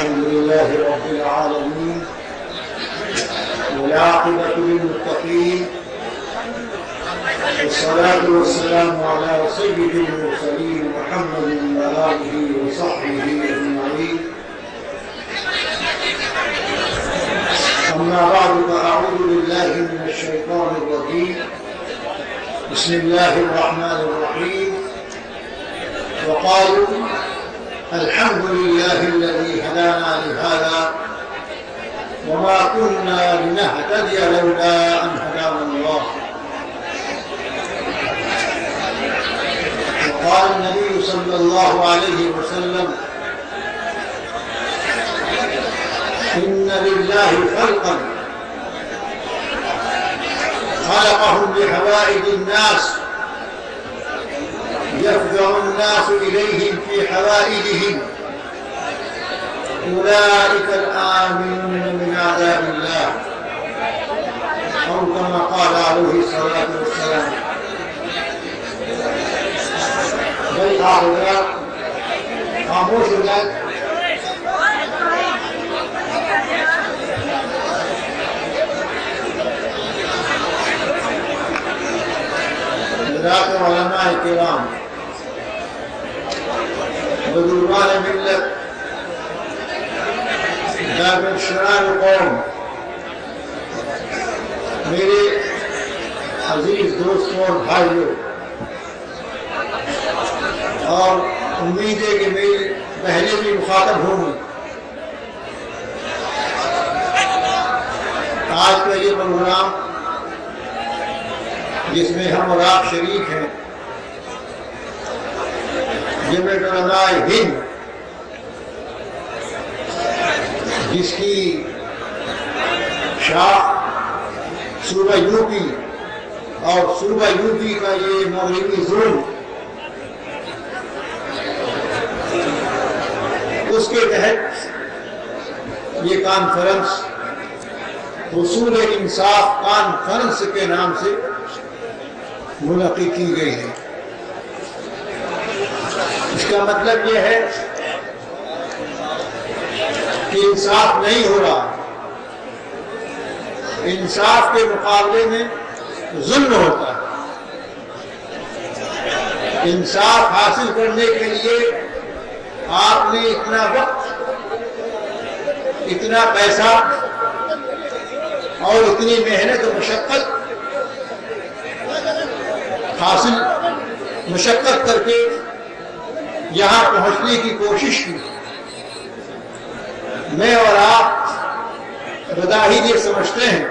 الحمد لله رب العالمين والعاقبة للمتقين والصلاة والسلام على سيد المرسلين محمد وآله وصحبه أجمعين. أما بعد فأعوذ بالله من الشيطان الرجيم. بسم الله الرحمن الرحيم. وقالوا الحمد لله الذي هدانا لهذا وما كنا لنهتدي لولا أن هدانا الله. وقال النبي صلى الله عليه وسلم إن لله خلقا خلقهم لحوائج الناس يفزع الناس إليهم في حوائجهم أولئك الآمنون من عذاب الله أو كما قال عليه الصلاة والسلام. بھائی آپ ذرا خاموش ہو جائے. حضرات علماء کرام، بزرگان ملت، دارالشرار قوم، میرے عزیز دوستوں اور بھائیوں، اور امید ہے کہ میری پہلے بھی مخاطب ہوں گی. آج کا یہ پروگرام جس میں ہم اور آپ شریک ہیں، جمعیت علماء ہند، جس کی شاخ صوبہ یو پی اور صوبہ یو پی کا یہ مغربی زون، اس کے تحت یہ کانفرنس حصول انصاف کانفرنس کے نام سے منعقد کی گئی ہے. اس کا مطلب یہ ہے کہ انصاف نہیں ہو رہا، انصاف کے مقابلے میں ظلم ہوتا ہے. انصاف حاصل کرنے کے لیے آپ نے اتنا وقت، اتنا پیسہ اور اتنی محنت و مشقت حاصل مشقت کر کے یہاں پہنچنے کی کوشش کی. میں اور آپ بظاہر یہ سمجھتے ہیں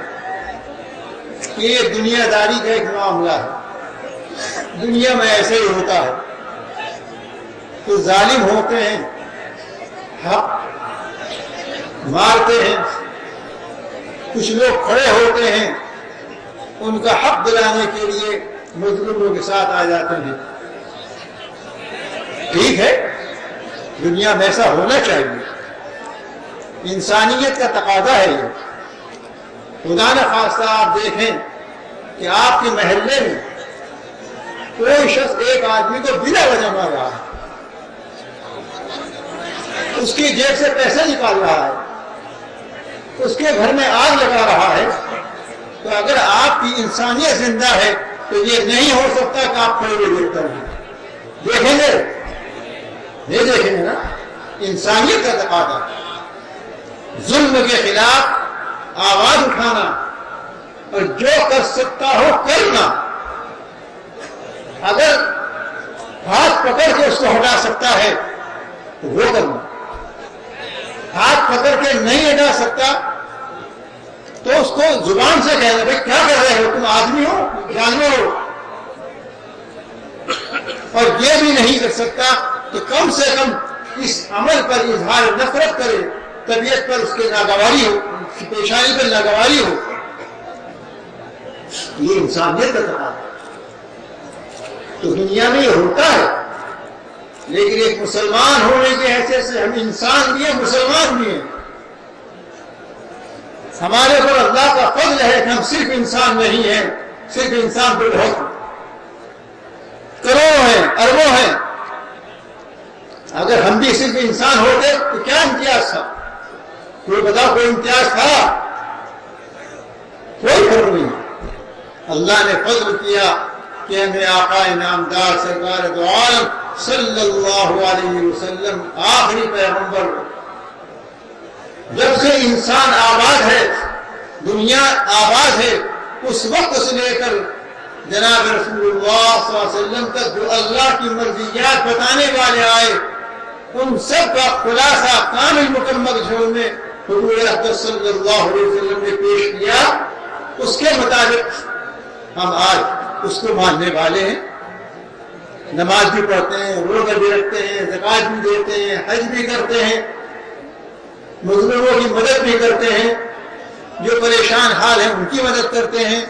کہ یہ دنیا داری کا ایک معاملہ ہے، دنیا میں ایسے ہی ہوتا ہے. تو ظالم ہوتے ہیں، حق مارتے ہیں، کچھ لوگ کھڑے ہوتے ہیں ان کا حق دلانے کے لیے مظلوموں کے ساتھ آ جاتے ہیں. ٹھیک ہے، دنیا میں ایسا ہونا چاہیے، انسانیت کا تقاضا ہے یہ. خدا نہ خواستہ آپ دیکھیں کہ آپ کے محلے میں کوئی شخص ایک آدمی کو بلا وجہ مار رہا ہے، اس کی جیب سے پیسے نکال رہا ہے، اس کے گھر میں آگ لگا رہا ہے. تو اگر آپ کی انسانیت زندہ ہے تو یہ نہیں ہو سکتا کہ آپ کھڑے ہوئے دیکھتے ہیں. دیکھیں گے؟ نہیں دیکھیں گے نا. انسانیت کا تقاضا ظلم کے خلاف آواز اٹھانا اور جو کر سکتا ہو کرنا. اگر ہاتھ پکڑ کے اس کو ہٹا سکتا ہے تو وہ کرنا. ہاتھ پکڑ کے نہیں ہٹا سکتا تو اس کو زبان سے کہنا، بھائی کیا کر رہے ہو تم، آدمی ہو جانور ہو. اور یہ بھی نہیں کر سکتا کہ کم سے کم اس عمل پر اظہار نفرت کرے، طبیعت پر اس کے ناگواری ہو، پیشانی پر ناگواری ہو. یہ انسانیت کا تقاضا ہے. تو دنیا میں یہ ہوتا ہے، لیکن ایک مسلمان ہونے کی حیثیت سے ہم انسان بھی ہیں، مسلمان بھی ہیں. ہمارے پر اللہ کا فضل ہے کہ ہم صرف انسان نہیں ہیں، صرف انسان پر بہت کروڑوں ہیں، اربوں ہیں. اگر ہم بھی صرف انسان ہوتے تو کیا امتیاز تھا؟ کوئی بتا کوئی امتیاز تھا؟ کوئی فرق نہیں. اللہ نے فضل کیا کہ ہمیں آقا انعامدار سرکار دو عالم صلی اللہ علیہ وسلم آخری پیغمبر، جب سے انسان آباد ہے، دنیا آباد ہے، اس وقت سے لے کر جناب رسول اللہ صلی اللہ علیہ وسلم تک جو اللہ کی مرضیات بتانے والے آئے، ان سب کا خلاصہ کامل مکمل شعور میں حضور اقدس صلی اللہ علیہ وسلم نے پیش کیا. اس کے مطابق ہم آج اس کو ماننے والے ہیں، نماز بھی پڑھتے ہیں، روزہ بھی رکھتے ہیں، زکوٰۃ بھی دیتے ہیں، حج بھی کرتے ہیں، مظلوموں کی مدد بھی کرتے ہیں، جو پریشان حال ہیں ان کی مدد کرتے ہیں.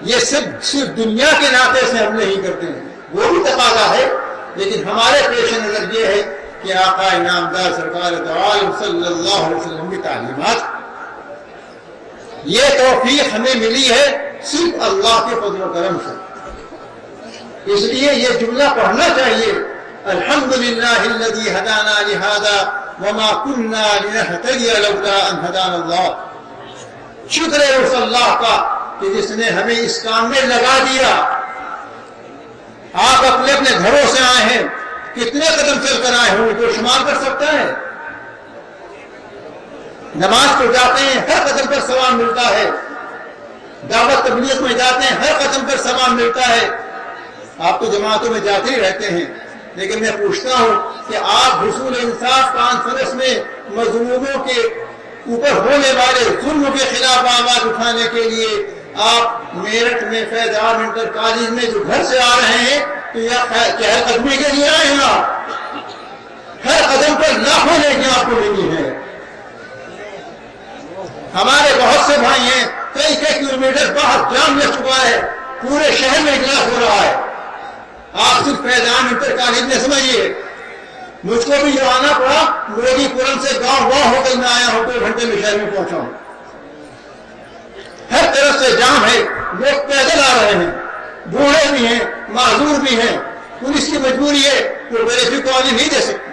یہ صرف دنیا کے ناطے سے ہم نہیں کرتے ہیں، وہ بھی تقاضا ہے، لیکن ہمارے پیش نظر یہ ہے کہ آقا انعامدار سرکار دو عالم صلی اللہ علیہ وسلم کی تعلیمات، یہ توفیق ہمیں ملی ہے صرف اللہ کے فضل و کرم سے. اس لیے یہ جملہ پڑھنا چاہیے، الحمدللہ الذی ہدانا لہذا وما كنا لنهتدی لولا ان ہدانا اللہ. شکر ہے اس اللہ کا کہ جس نے ہمیں اس کام میں لگا دیا. آپ اپنے اپنے گھروں سے آئے ہیں، کتنے قدم چل کر آئے ہوں تو شمار کر سکتا ہے. نماز کو جاتے ہیں، ہر قدم پر ثواب ملتا ہے. دعوت تبلیغ میں جاتے ہیں، ہر قدم پر ثواب ملتا ہے. آپ تو جماعتوں میں جاتے ہی رہتے ہیں، لیکن میں پوچھتا ہوں کہ آپ حصول انصاف کانفرنس میں مظلوموں کے اوپر ہونے والے ظلم کے خلاف آواز اٹھانے کے لیے آپ میرٹھ میں فیض عام انٹر کالج میں جو گھر سے آ رہے ہیں تو یہ چہل قدمی کے لیے آئے ہیں. ہر قدم پر لاکھوں نیکیاں آپ کو ملی ہیں. ہمارے بہت سے بھائی ہیں کئی کلومیٹر باہر جام لگ چکا ہے، پورے شہر میں اجلاس ہو رہا ہے. آپ صرف فیض عام انٹر کالج میں سمجھیے، مجھ کو بھی جو آنا پڑا لوگی پورم سے گاؤں ہو کر میں آیا ہوں، 2 گھنٹے میں شہر میں پہنچا ہوں. ہر طرف سے جام ہے، لوگ پیدل آ رہے ہیں، بوڑھے بھی ہیں، معذور بھی ہیں. پولیس کی مجبوری ہے وہ ٹریفک قوانین نہیں دے سکتی،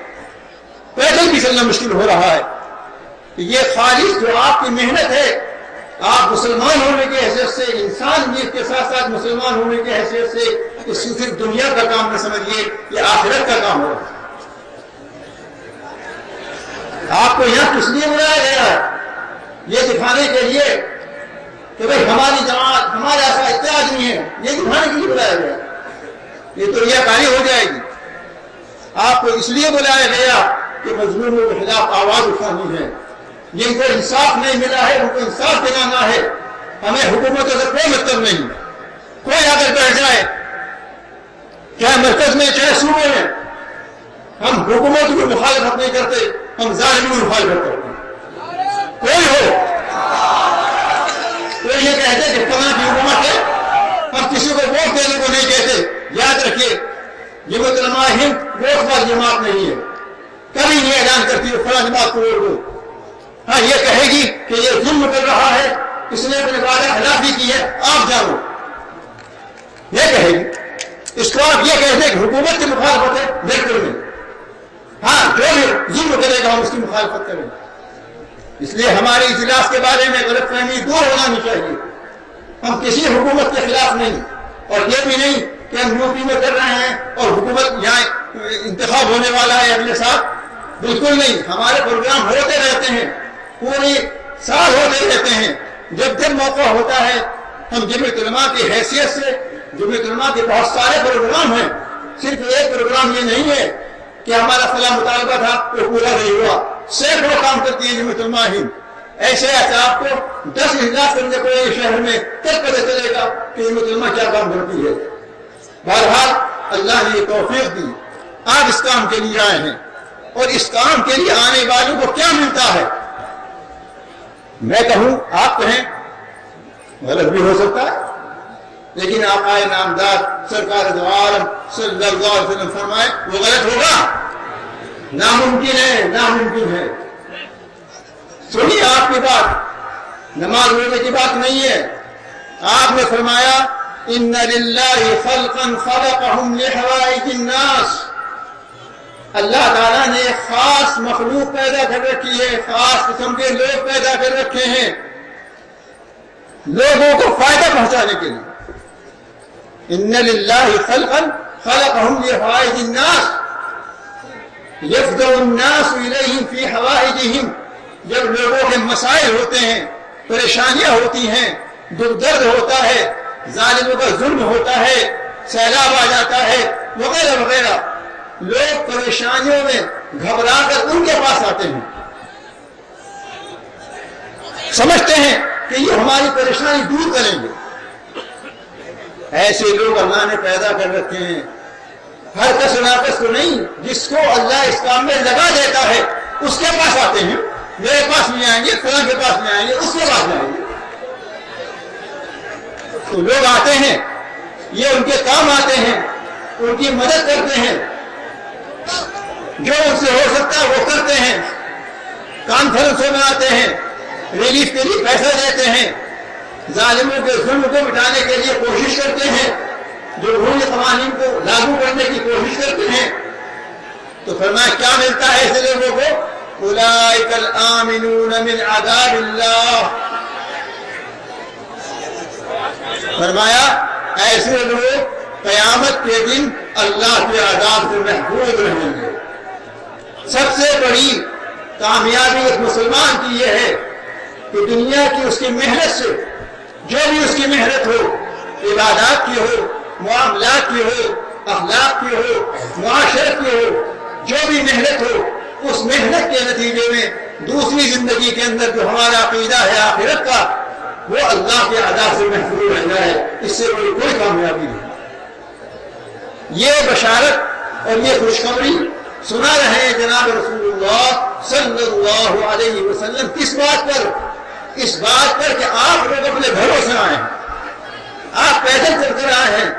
پیدل بھی چلنا مشکل ہو رہا ہے. یہ خالص جو آپ کی محنت ہے، آپ مسلمان ہونے کی حیثیت سے، انسانیت کے ساتھ ساتھ مسلمان ہونے کی حیثیت سے اس کو صرف دنیا کا کام نہ سمجھیے، یہ آخرت کا کام ہو رہا ہے. آپ کو یہاں کس لیے بلایا گیا ہے؟ یہ دکھانے کے لیے کہ بھائی ہماری جماعت، ہمارے ایسا اتنے آدمی ہیں، یہ دکھانے کے لیے بلایا گیا. یہ تو ریاکاری ہو جائے گی. آپ کو اس لیے بلایا گیا کہ مظلوموں کے خلاف آواز اٹھانی ہے. جن کو انصاف نہیں ملا ہے ان کو انصاف دلانا ہے. ہمیں حکومت سے کوئی مطلب نہیں. کوئی اگر بیٹھ جائے چاہے مرکز میں چاہے صوبے میں، ہم حکومت کی مخالفت نہیں کرتے، ہم ظالموں کی مخالفت کرتے ہیں. کوئی ہو، کوئی یہ کہتے کہ فلاں کی حکومت ہے، ہم کسی کو ووٹ دینے کو نہیں کہتے. یاد رکھیے جماعت علماء ہند ووٹ والی جماعت نہیں ہے، کبھی نہیں اعلان کرتی ہے فلاں جماعت کو ووٹ دو. ہاں یہ کہے گی کہ یہ ظلم کر رہا ہے، اس نے اپنے وعدہ خلافی کی ہے، آپ جانو، یہ کہے گی. اس کو آپ یہ کہتے ہیں کہ حکومت کی مخالفت ہے، بالکل نہیں. ہاں جو بھی ظلم کرے گا ہم اس کی مخالفت کریں گے. اس لیے ہمارے اجلاس کے بارے میں غلط فہمی دور ہونی چاہیے. ہم کسی حکومت کے خلاف نہیں، اور یہ بھی نہیں کہ ہم یوپی میں کر رہے ہیں اور حکومت یہاں انتخاب ہونے والا ہے اگلے سال. بالکل نہیں. ہمارے پروگرام ہوتے رہتے ہیں، پورے سال ہوتے رہتے ہیں. جب موقع ہوتا ہے ہم جمعیت علماء کی حیثیت سے، جمعیت علماء کے بہت سارے پروگرام ہیں، صرف ایک پروگرام یہ نہیں ہے کہ ہمارا فلاں مطالبہ تھا وہ پورا نہیں ہوا. سینکڑوں کام کرتی ہے جمعیت علماء ہند. ایسے آپ کو 10 اجلاس کرنے کو شہر میں تب پتہ چلے گا کہ جمعیت علماء کیا کام کرتی ہے. بہرحال اللہ نے یہ توفیق دی، آپ اس کام کے لیے آئے ہیں، اور اس کام کے لیے آنے والوں کو کیا ملتا ہے؟ میں کہوں، آپ کہیں، غلط بھی ہو سکتا ہے، لیکن آقا نامدار سرکار دو عالم صلی اللہ علیہ وسلم فرمائے وہ غلط ہوگا؟ ناممکن ہے، ناممکن ہے. سنیے آپ کی بات، نماز روزے کی بات نہیں ہے. آپ نے فرمایا ان للہ خلقا خلقهم لحوائج الناس. اللہ تعالیٰ نے ایک خاص مخلوق پیدا کر رکھی ہے، خاص قسم کے لوگ پیدا کر رکھے ہیں لوگوں کو فائدہ پہنچانے کے لیے۔ ان للہ خلقا خلقهم لحوائج الناس یفضع الناس الیہم فی حوائجہم۔ جب لوگوں کے مسائل ہوتے ہیں، پریشانیاں ہوتی ہیں، دکھ درد ہوتا ہے، ظالموں کا ظلم ہوتا ہے، سیلاب آ جاتا ہے وغیرہ وغیرہ، لوگ پریشانیوں میں گھبرا کر ان کے پاس آتے ہیں، سمجھتے ہیں کہ یہ ہماری پریشانی دور کریں گے۔ ایسے لوگ اللہ نے پیدا کر رکھے ہیں، ہر کس ناقص کو نہیں، جس کو اللہ اس کام میں لگا دیتا ہے اس کے پاس آتے ہیں۔ میرے پاس نہیں آئیں گے، فلاں کے پاس نہیں آئیں گے، اس کے پاس نہیں آئیں گے۔ تو لوگ آتے ہیں، یہ ان کے کام آتے ہیں، ان کی مدد کرتے ہیں، جو ان سے ہو سکتا ہے وہ کرتے ہیں، کانفرنسوں میں آتے ہیں، ریلیف کے لیے پیسہ دیتے ہیں، ظالموں کے ظلم کو مٹانے کے لیے کوشش کرتے ہیں، جو روح قوانین کو لاگو کرنے کی کوشش کرتے ہیں۔ تو فرمایا کیا ملتا ہے ایسے لوگوں کو؟ اولئک الآمنون من عذاب اللہ۔ فرمایا ایسے لوگ قیامت کے دن اللہ کے عذاب سے محفوظ رہیں گے۔ سب سے بڑی کامیابی ایک مسلمان کی یہ ہے کہ دنیا کی اس کی محنت سے، جو بھی اس کی محنت ہو، عبادات کی ہو، معاملات کی ہو، اخلاق کی ہو، معاشرت کی ہو، جو بھی محنت ہو، اس محنت کے نتیجے میں دوسری زندگی کے اندر جو ہمارا عقیدہ ہے آخرت کا، وہ اللہ کے عذاب سے محفوظ رہنا ہے۔ اس سے بڑی کوئی کامیابی نہیں۔ یہ بشارت اور یہ خوشخبری سنا رہے ہیں جناب رسول اللہ صلی اللہ علیہ وسلم۔ کس بات پر؟ اس بات پر کہ آپ لوگ اپنے گھروں سے آئے ہیں، آپ پیدل چل کر آئے ہیں،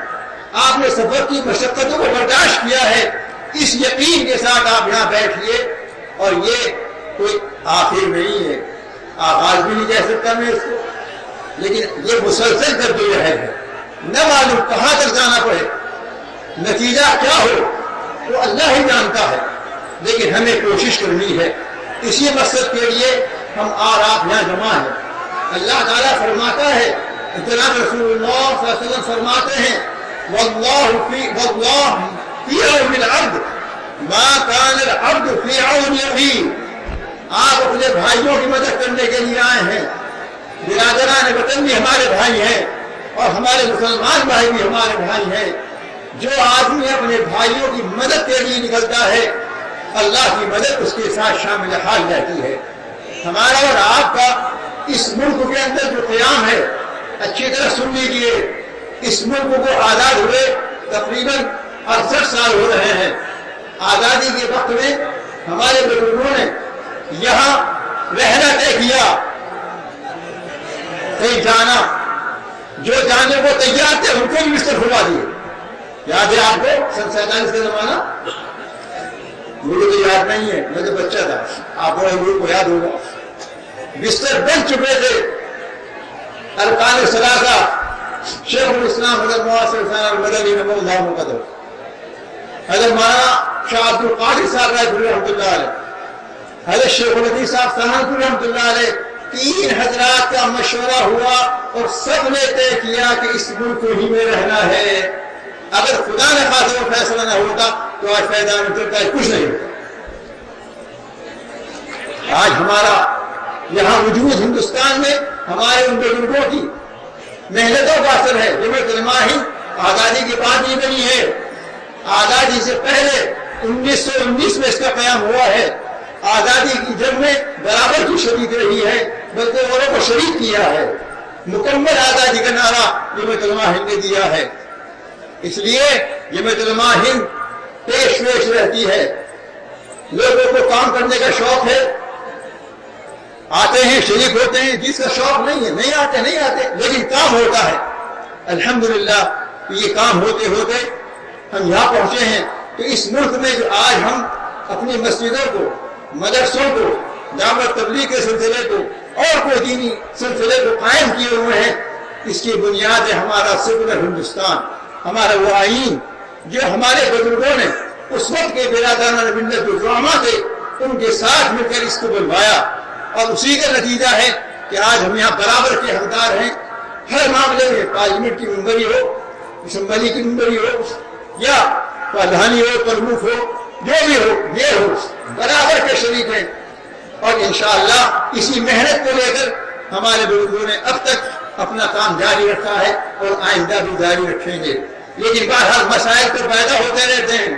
آپ نے سفر کی مشقتوں کو برداشت کیا ہے، اس یقین کے ساتھ آپ یہاں بیٹھیے۔ اور یہ کوئی آخر نہیں ہے، آغاز بھی نہیں کہہ سکتا میں اس کو، لیکن یہ مسلسل کرتے رہے ہیں، نہ معلوم کہاں تک جانا پڑے، نتیجہ کیا ہو وہ اللہ ہی جانتا ہے، لیکن ہمیں کوشش کرنی ہے۔ اسی مقصد کے لیے ہم اور آپ یہاں جمع ہیں۔ اللہ تعالیٰ فرماتا ہے، جناب رسول اللہ صلی اللہ علیہ وسلم فرماتے ہیں، واللہ فی عون العبد ما کان العبد فی عون اخیہ۔ آپ اپنے بھائیوں کی مدد کرنے کے لیے آئے ہیں، برادران وطن بھی ہمارے بھائی ہیں اور ہمارے مسلمان بھائی بھی ہمارے بھائی ہیں۔ جو آدمی اپنے بھائیوں کی مدد کے لیے نکلتا ہے، اللہ کی مدد اس کے ساتھ شامل حال رہتی ہے۔ ہمارا اور آپ کا اس ملک کے اندر جو قیام ہے، اچھی طرح سن لیجیے، اس ملک کو آزاد ہوئے تقریباً 68 سال ہو رہے ہیں۔ آزادی کے وقت میں ہمارے بزرگوں نے یہاں رہنا طے کیا، کہیں جانا، جو جانے کو تیار تھے ان کو بھی بستر کھلوا دیے۔ یاد ہے آپ کو سن 47 کا زمانہ؟ مجھے تو یاد نہیں ہے، میں تو بچہ تھا، آپ لوگوں کو یاد ہوگا۔ بستر بن چکے تھے، ارکان ثلاثہ شیخ الاسلام حضرت معاصر حسین المدنی نمو اللہ مقدر، حضرت مولانا شاہ عبد القادر صاحب رحمۃ اللہ علیہ، حضرت شیخ الحدیث صاحب سہارنپور رحمۃ اللہ علیہ، تین حضرات کا مشورہ ہوا اور سب نے طے کیا کہ اس ملک ہی میں رہنا ہے۔ اگر خدا نے خاص وہ فیصلہ نہ ہوتا تو آج فیضان اترتا ہے، کچھ نہیں ہوتا۔ آج ہمارا یہاں وجود ہندوستان میں ہمارے ان بزرگوں کی محنتوں کا اثر ہے۔ جمعیت علماء ہند آزادی کے بعد نہیں بنی ہے، آزادی سے پہلے 1919 میں اس کا قیام ہوا ہے۔ آزادی کی جنگ میں برابر کی شریک رہی ہے، بلکہ اوروں کو شریک کیا ہے۔ مکمل آزادی کا نعرہ جمعیت علماء ہند نے دیا ہے۔ اس لیے جمعیت علماء ہند پیش رہتی ہے۔ لوگوں کو کام کرنے کا شوق ہے، آتے ہیں، شریک ہوتے ہیں۔ جس کا شوق نہیں ہے نہیں آتے، لیکن کام ہوتا ہے۔ الحمدللہ یہ کام ہوتے ہوتے ہم یہاں پہنچے ہیں۔ تو اس ملک میں جو آج ہم اپنی مسجدوں کو، مدرسوں کو، دعوت تبلیغ کے سلسلے کو اور کوئی دینی سلسلے کو قائم کیے ہوئے ہیں، اس کی بنیاد ہے ہمارا سیکولر ہندوستان، ہمارا وہ آئین جو ہمارے بزرگوں نے اس وقت کے برادران ملت جو ڈرامہ تھے ان کے ساتھ مل کر اس کو بلوایا، اور اسی کا نتیجہ ہے کہ آج ہم یہاں برابر کے حقدار ہیں ہر معاملے میں، پارلیمنٹ کی ممبری ہو، اسمبلی کی ممبری ہو یا پردھانی ہو، پرمکھ ہو، جو بھی ہو، یہ ہو، برابر کے شریک ہیں۔ اور انشاءاللہ اسی محنت کو لے کر ہمارے بزرگوں نے اب تک اپنا کام جاری رکھا ہے اور آئندہ بھی جاری رکھیں گے۔ لیکن بہرحال مسائل تو پیدا ہوتے رہتے ہیں،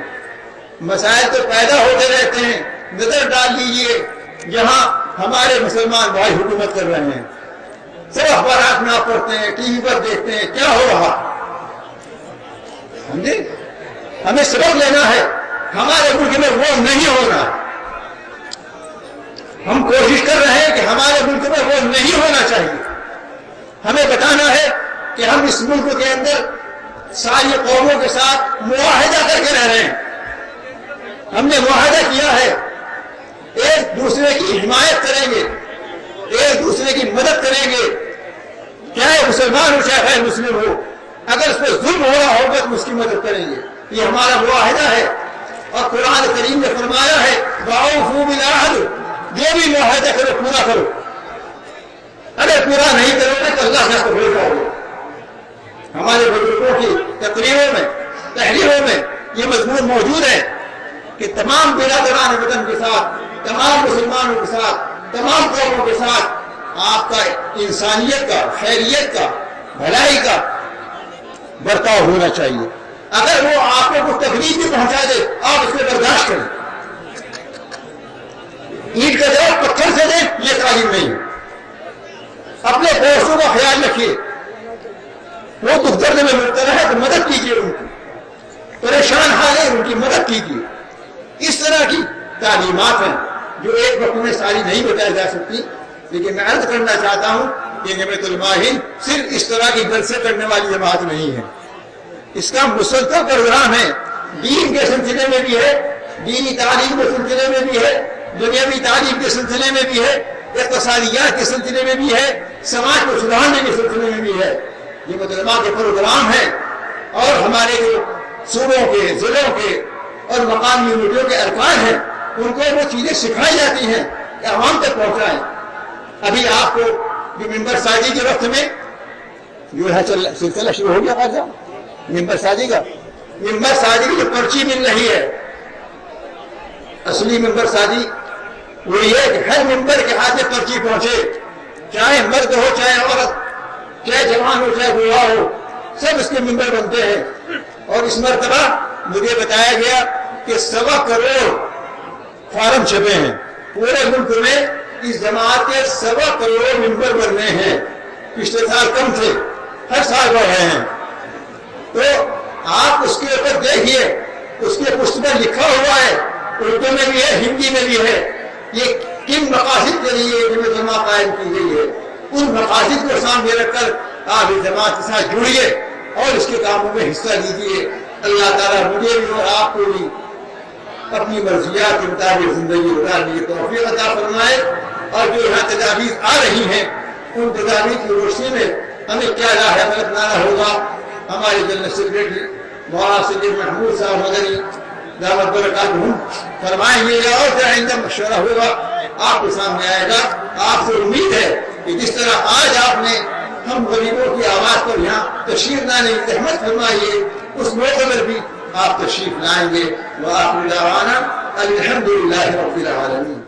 مسائل تو پیدا ہوتے رہتے ہیں۔ نظر ڈال لیجئے جہاں ہمارے مسلمان بھائی حکومت کر رہے ہیں، سب اخبارات میں آپ پڑھتے ہیں، ٹی وی پر دیکھتے ہیں، کیا ہو رہا؟ ہمیں سبق لینا ہے، ہمارے ملک میں وہ نہیں ہونا۔ ہم کوشش کر رہے ہیں کہ ہمارے ملک میں وہ نہیں ہونا چاہیے۔ ہمیں بتانا ہے کہ ہم اس ملک کے اندر ساری قوموں کے ساتھ معاہدہ کر کے رہ رہے ہیں۔ ہم نے معاہدہ کیا ہے ایک دوسرے کی حمایت کریں گے، ایک دوسرے کی مدد کریں گے، چاہے مسلمان ہو چاہے غیر مسلم ہو، اگر اس پہ ظلم ہو رہا ہوگا تو اس کی مدد کریں گے۔ یہ ہمارا معاہدہ ہے، اور قرآن کریم نے فرمایا ہے وَأَوْفُوا بِالْعَهْدِ، جو بھی معاہدہ کرو پورا کرو، اگر پورا نہیں کرو گے تو اللہ کا بھول جاؤ گے۔ ہمارے بزرگوں کی تقریروں میں، تحریروں میں یہ مضمون موجود ہے کہ تمام برادران وطن کے ساتھ، تمام مسلمانوں کے ساتھ، تمام قوموں کے ساتھ آپ کا انسانیت کا، خیریت کا، بھلائی کا برتاؤ ہونا چاہیے۔ اگر وہ آپ کو کچھ تکلیف بھی پہنچا دے آپ اس میں برداشت کریں، اینٹ کا جواب پتھر سے دیں، یہ تعلیم نہیں ہے۔ اپنے دوستوں کا خیال رکھیے، وہ دکھ درد میں مبتلا ہے تو مدد کیجیے، ان کی پریشان حال ہے ان کی مدد کیجیے۔ اس طرح کی تعلیمات ہیں جو ایک وقت میں ساری نہیں بتائی جا سکتی، لیکن میں عرض کرنا چاہتا ہوں کہ جمعیت علماء ہند صرف اس طرح کی جلسے کرنے والی جماعت نہیں ہے، اس کا مسلسل پروگرام ہے، دین کے سلسلے میں بھی ہے، دینی تعلیم کے سلسلے میں بھی ہے، دنیاوی تعلیم کے سلسلے میں بھی ہے، اقتصادیات کے سلسلے میں بھی ہے، سماج کو سدھارنے کے سلسلے میں بھی ہے۔ یہ علماء کے پروگرام ہے، اور ہمارے جو صوبوں کے، ضلعوں کے اور مقامی یونٹوں کے ارکان ہیں ان کو وہ چیزیں سکھائی جاتی ہیں کہ عوام تک پہنچائیں۔ ابھی آپ کو جو ممبر سازی کے وقت میں جو ہے سلسلہ شروع ہو گیا قاضی ممبر سازی کا، ممبر سازی کی جو پرچی مل رہی ہے، اصلی ممبر سازی وہ یہ کہ ہر ممبر کے ہاتھ میں پرچی پہنچے، چاہے مرد ہو چاہے عورت، چاہے جوان ہو چاہے بوڑھا ہو، سب اس کے ممبر بنتے ہیں۔ اور اس مرتبہ مجھے بتایا گیا کہ 1.25 کروڑ فارم چھپے ہیں پورے ملک میں، اس جماعت کے 1.25 کروڑ ممبر بننے ہیں۔ پچھلے سال کم تھے، ہر سال بڑھ رہے ہیں۔ تو آپ اس کے اوپر دیکھیے، اس کے پشت پر لکھا ہوا ہے، اردو میں بھی ہے، ہندی میں بھی ہے، یہ کن مقاصد کے لیے یہ جماعت قائم کی گئی ہے۔ ان مقاصد کو سامنے رکھ کر آپ اس جماعت کے ساتھ جڑیے اور اس کے کاموں میں حصہ لیجیے۔ اللہ تعالیٰ مجھے بھی اور آپ کو بھی اپنی مرضیات کے مطابق زندگی گزارنے کی توفیق عطا فرمائے، اور جو یہاں تجاویز آ رہی ہیں ان تجاویز کی روشنی میں ہمیں کیا راہ عمل اپنانا ہوگا۔ ہمارے جنرل سیکریٹری مولانا سید محمود صاحب مدنی دعوت برکاتہم فرمائیں گے، اور کیا آئندہ مشورہ ہوگا آپ کے سامنے آئے گا۔ آپ سے امید ہے کہ جس طرح آج آپ نے ہم غریبوں کی آواز پر یہاں تشریف لانے کی زحمت فرمائی ہے، اس موقع پر بھی آپ تشریف لائیں گے۔ وآخر دعوانا الحمدللہ رب العالمین۔